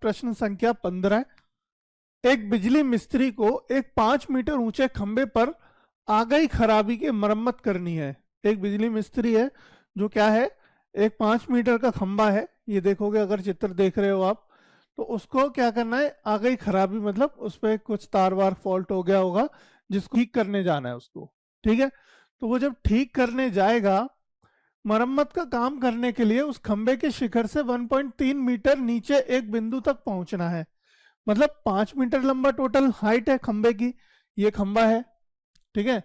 प्रश्न संख्या 15। एक बिजली मिस्त्री को एक 5 मीटर ऊंचे खंबे पर आ गई खराबी की मरम्मत करनी है। एक बिजली मिस्त्री है जो क्या है, एक 5 मीटर का खंबा है, ये देखोगे अगर चित्र देख रहे हो आप, तो उसको क्या करना है, आ गई खराबी मतलब उस पर कुछ तार वार फॉल्ट हो गया होगा जिसको ठीक करने जाना है उसको। ठीक है, तो वो जब ठीक करने जाएगा, मरम्मत का काम करने के लिए उस खंबे के शिखर से 1.3 मीटर नीचे एक बिंदु तक पहुंचना है। मतलब 5 मीटर लंबा टोटल हाइट है खंबे की, ये खंबा है। ठीक है,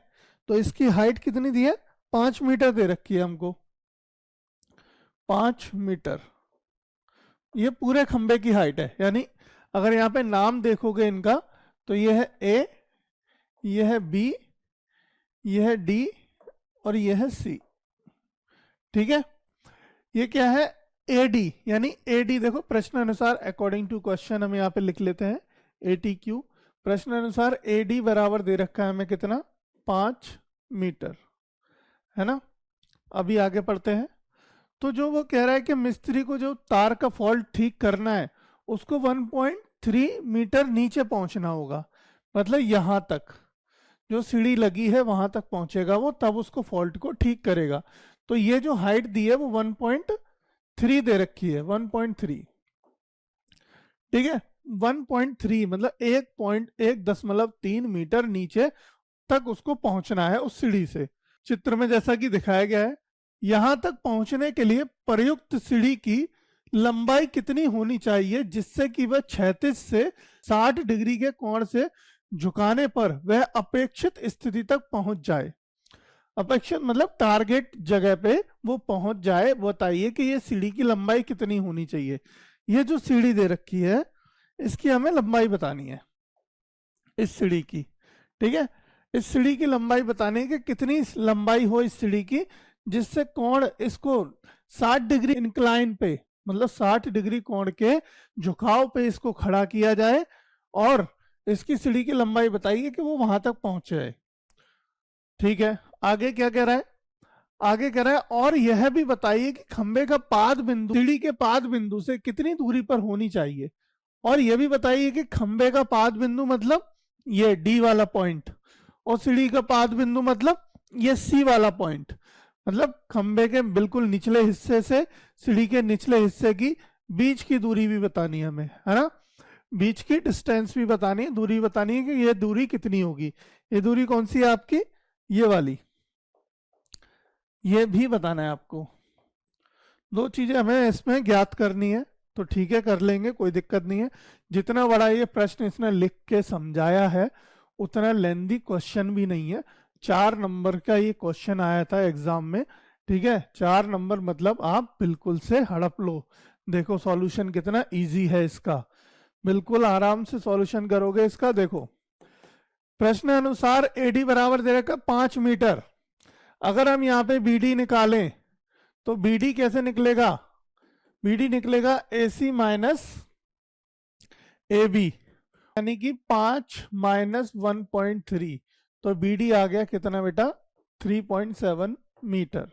तो इसकी हाइट कितनी दी है, 5 मीटर दे रखी है हमको, 5 मीटर, ये पूरे खंबे की हाइट है। यानी अगर यहाँ पे नाम देखोगे इनका, तो ये है ए, ये है बी, ये है डी और ये है सी। ठीक है, ये क्या है, एडी, यानी एडी देखो प्रश्न अनुसार अकॉर्डिंग टू क्वेश्चन हम यहाँ पे लिख लेते हैं ATQ। प्रश्न अनुसार एडी बराबर दे रखा है हमें कितना, 5 मीटर, है ना। अभी आगे पढ़ते हैं। तो जो वो कह रहा है कि मिस्त्री को जो तार का फॉल्ट ठीक करना है उसको 1.3 मीटर नीचे पहुंचना होगा। मतलब यहां तक जो सीढ़ी लगी है वहां तक पहुंचेगा वो, तब उसको फॉल्ट को ठीक करेगा। तो ये जो हाइट दी है वो 1.3 दे रखी है, 1.3। ठीक है, 1.3 मतलब 1.1.3 मीटर नीचे तक उसको पहुंचना है उस सीढ़ी से। चित्र में जैसा कि दिखाया गया है, यहां तक पहुंचने के लिए प्रयुक्त सीढ़ी की लंबाई कितनी होनी चाहिए जिससे कि वह 36 से 60 डिग्री के कोण से झुकाने पर वह अपेक्षित स्थिति तक पहुंच जाए। अपेक्षित मतलब टारगेट जगह पे वो पहुंच जाए। बताइए कि ये सीढ़ी की लंबाई कितनी होनी चाहिए। ये जो सीढ़ी दे रखी है इसकी हमें लंबाई बतानी है, इस सीढ़ी की। ठीक है, इस सीढ़ी की लंबाई बताने की, कितनी लंबाई हो इस सीढ़ी की जिससे कोण इसको 60 डिग्री इंक्लाइन पे, मतलब 60 डिग्री कोण के झुकाव पे इसको खड़ा किया जाए, और इसकी सीढ़ी की लंबाई बताइए कि वो वहां तक पहुंच जाए। ठीक है, आगे क्या कह रहा है, आगे कह रहा है और यह भी बताइए कि खंबे का पाद बिंदु सीढ़ी के पाद बिंदु से कितनी दूरी पर होनी चाहिए। और यह भी बताइए कि खंबे का पाद बिंदु मतलब ये डी वाला पॉइंट, और सीढ़ी का पाद बिंदु मतलब ये सी वाला पॉइंट। मतलब खंबे के बिल्कुल निचले हिस्से से सीढ़ी के निचले हिस्से की बीच की दूरी भी बतानी है हमें, है ना। बीच की डिस्टेंस भी बतानी है, दूरी बतानी है कि ये दूरी कितनी होगी। ये दूरी कौन सी है आपकी, ये वाली, ये भी बताना है आपको। दो चीजें हमें इसमें ज्ञात करनी है, तो ठीक है कर लेंगे, कोई दिक्कत नहीं है। जितना बड़ा ये प्रश्न इसने लिख के समझाया है उतना लेंदी क्वेश्चन भी नहीं है। 4 नंबर का ये क्वेश्चन आया था एग्जाम में। ठीक है, 4 नंबर मतलब आप बिल्कुल से हड़प लो। देखो सॉल्यूशन कितना इजी है इसका, बिल्कुल आराम से सॉल्यूशन करोगे इसका। देखो प्रश्न अनुसार एडी बराबर दे रखा 5 मीटर। अगर हम यहाँ पे BD निकालें तो BD कैसे निकलेगा, BD निकलेगा AC माइनस AB, यानी कि 5 माइनस 1.3, तो BD आ गया कितना बेटा, 3.7 मीटर।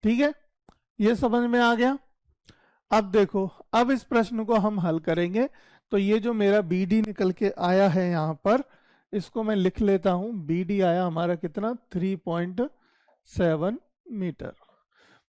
ठीक है, ये समझ में आ गया। अब देखो, अब इस प्रश्न को हम हल करेंगे। तो ये जो मेरा BD निकल के आया है यहाँ पर, इसको मैं लिख लेता हूं। BD आया हमारा कितना, 3.7 मीटर।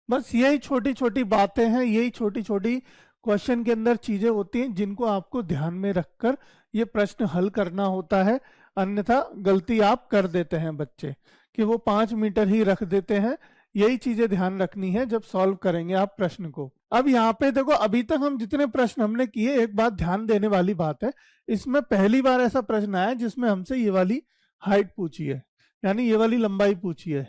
बस यही छोटी छोटी बातें हैं, यही छोटी छोटी क्वेश्चन के अंदर चीजें होती हैं जिनको आपको ध्यान में रखकर ये प्रश्न हल करना होता है। अन्यथा गलती आप कर देते हैं बच्चे कि वो 5 मीटर ही रख देते हैं। यही चीजें ध्यान रखनी है जब सॉल्व करेंगे आप प्रश्न को। अब यहाँ पे देखो, अभी तक हम जितने प्रश्न हमने किए, एक बात ध्यान देने वाली बात है, इसमें पहली बार ऐसा प्रश्न आया जिसमें हमसे ये वाली हाइट पूछी है, यानी ये वाली लंबाई पूछी है।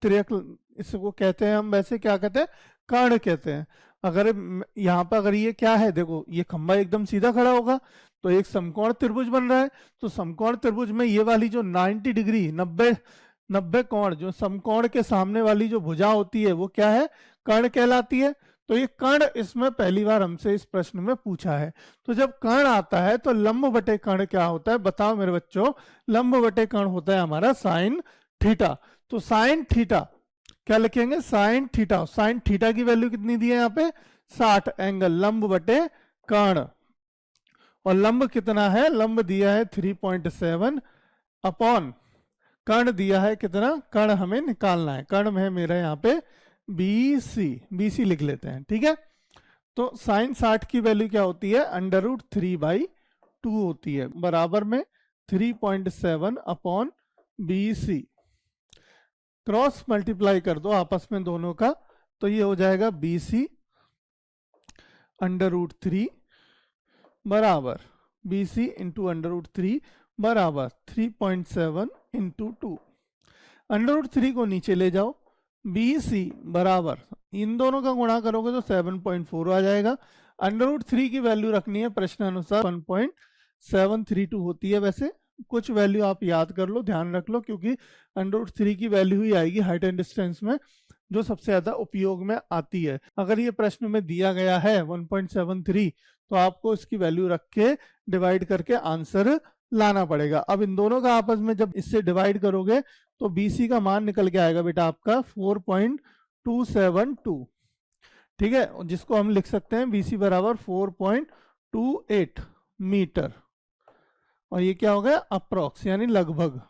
त्रियक इसको कहते हैं हम, वैसे क्या कहते हैं, कर्ण कहते हैं। अगर यहाँ पर अगर ये क्या है, देखो ये खंबा एकदम सीधा खड़ा होगा तो एक समकोण त्रिभुज बन रहा है। तो समकोण त्रिभुज में ये वाली जो 90 डिग्री 90 कोण, जो समकोण के सामने वाली जो भुजा होती है वो क्या है, कर्ण कहलाती है। तो ये कर्ण इसमें पहली बार हमसे इस प्रश्न में पूछा है। तो जब कर्ण आता है तो लंब बटे कर्ण क्या होता है, बताओ मेरे बच्चों। लंब बटे कर्ण होता है हमारा साइन थीटा। तो साइन थीटा क्या लिखेंगे, साइन थीटा। साइन थीटा की वैल्यू कितनी दी है यहाँ पे, 60 एंगल लंब बटे कर्ण। और लंब कितना है, लंब दिया है 3.7 अपॉन कर्ण दिया है कितना, कर्ण हमें निकालना है, कर्ण है मेरा यहाँ पे BC लिख लेते हैं, ठीक है। तो साइन 60 की वैल्यू क्या होती है, √3/2 होती है, बराबर में 3.7 अपॉन BC। क्रॉस मल्टीप्लाई कर दो आपस में दोनों का, तो ये हो जाएगा BC √3 बराबर BC इंटू √3 बराबर 3.7 इंटू 2। √3 को नीचे ले जाओ, BC बराबर इन दोनों का गुणा करोगे तो 7.4 आ जाएगा। √3 की वैल्यू रखनी है प्रश्न अनुसार 1.732 होती है, वैसे कुछ वैल्यू आप याद कर लो, ध्यान रख लो, क्योंकि √3 की वैल्यू ही आएगी हाइट एंड डिस्टेंस में जो सबसे ज्यादा उपयोग में आती है। अगर ये प्रश्न में दिया गया है 1.73 तो आपको इसकी वैल्यू रख के डिवाइड करके आंसर लाना पड़ेगा। अब इन दोनों का आपस में जब इससे डिवाइड करोगे तो BC का मान निकल के आएगा बेटा आपका 4.272, ठीक है, जिसको हम लिख सकते हैं BC बराबर 4.28 मीटर, और ये क्या हो गया, अप्रॉक्स यानी लगभग।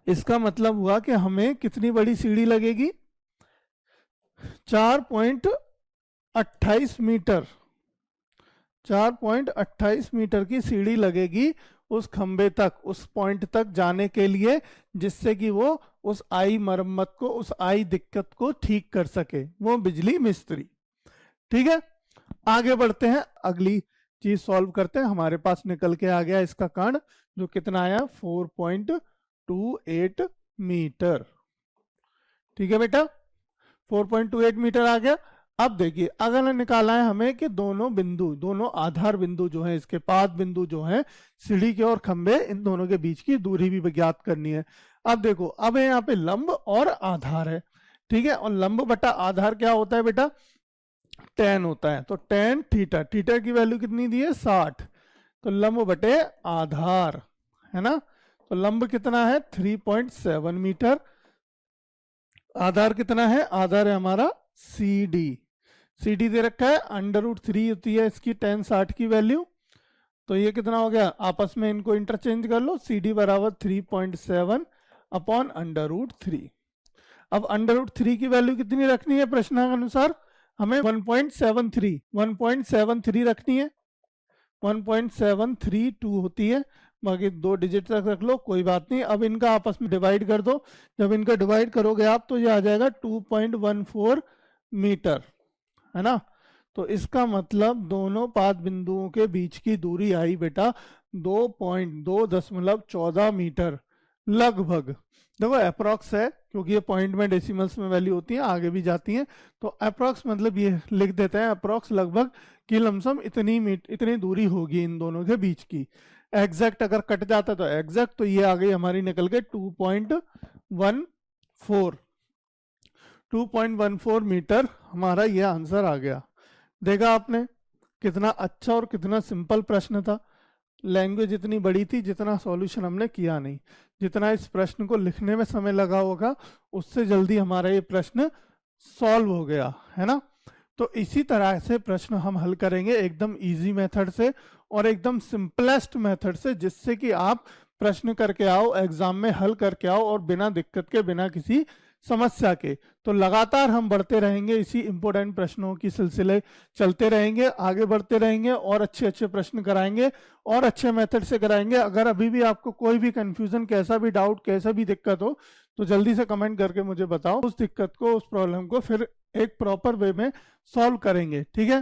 इसका मतलब हुआ कि हमें कितनी बड़ी सीढ़ी लगेगी, 4.28 मीटर, 4.28 मीटर की सीढ़ी लगेगी उस खंबे तक, उस पॉइंट तक जाने के लिए, जिससे कि वो उस आई मरम्मत को, उस आई दिक्कत को ठीक कर सके, वो बिजली मिस्त्री। ठीक है, आगे बढ़ते हैं, अगली चीज सॉल्व करते हैं। हमारे पास निकल के आ गया इसका कर्ण, जो कितना आया 4.28 मीटर। ठीक है बेटा, 4.28 मीटर आ गया। अब देखिए, अगर निकाला है हमें कि दोनों बिंदु, दोनों आधार बिंदु जो है, इसके पाद बिंदु जो है सीढ़ी के और खंबे, इन दोनों के बीच की दूरी भी ज्ञात करनी है। अब देखो, अब यहाँ पे लंब और आधार है, ठीक है, और लंब बटा आधार क्या होता है बेटा, tan होता है। तो tan थीटा, थीटा की वैल्यू कितनी दी है 60, तो लंब बटे आधार है ना, तो लंब कितना है 3.7 मीटर, आधार कितना है, आधार है हमारा CD, CD दे रखा है, √3 होती है इसकी tan 60 की वैल्यू, तो ये कितना हो गया, आपस में इनको इंटरचेंज कर लो, CD बराबर 3.7 अपॉन √3। अब √3 की वैल्यू कितनी रखनी है प्रश्न के अनुसार, हमें 1.73 रखनी है, 1.732 होती है, बाकी 2 डिजिट तक रख लो, कोई बात नहीं। अब इनका आपस में डिवाइड कर दो, जब इनका डिवाइड करोगे आप तो ये आ जाएगा 2.14 मीटर, है ना। तो इसका मतलब दोनों पाद बिंदुओं के बीच की दूरी आई बेटा 2.14 मीटर लगभग। देखो अप्रॉक्स है, क्योंकि ये पॉइंट में डेसिमल्स में वैल्यू होती है, आगे भी जाती हैं, तो अप्रॉक्स मतलब ये लिख देते हैं अप्रॉक्स लगभग कि लमसम इतनी दूरी होगी इन दोनों के बीच की। एग्जैक्ट अगर कट जाता तो एग्जैक्ट, तो ये आ गई हमारी निकल के 2.14 मीटर, हमारा ये आंसर आ गया। देखा आपने कितना अच्छा और कितना सिंपल प्रश्न था, लैंग्वेज इतनी बड़ी थी जितना सॉल्यूशन हमने किया नहीं, जितना इस प्रश्न को लिखने में समय लगा होगा उससे जल्दी हमारा ये प्रश्न सॉल्व हो गया, है ना। तो इसी तरह से प्रश्न हम हल करेंगे एकदम इजी मेथड से और एकदम सिंपलेस्ट मेथड से, जिससे कि आप प्रश्न करके आओ, एग्जाम में हल करके आओ और बिना दिक्कत के, बिना किसी समस्या के। तो लगातार हम बढ़ते रहेंगे, इसी इंपॉर्टेंट प्रश्नों की सिलसिले चलते रहेंगे, आगे बढ़ते रहेंगे और अच्छे अच्छे प्रश्न कराएंगे और अच्छे मेथड से कराएंगे। अगर अभी भी आपको कोई भी कंफ्यूजन, कैसा भी डाउट, कैसा भी दिक्कत हो तो जल्दी से कमेंट करके मुझे बताओ, उस दिक्कत को, उस प्रॉब्लम को फिर एक प्रॉपर वे में सॉल्व करेंगे। ठीक है।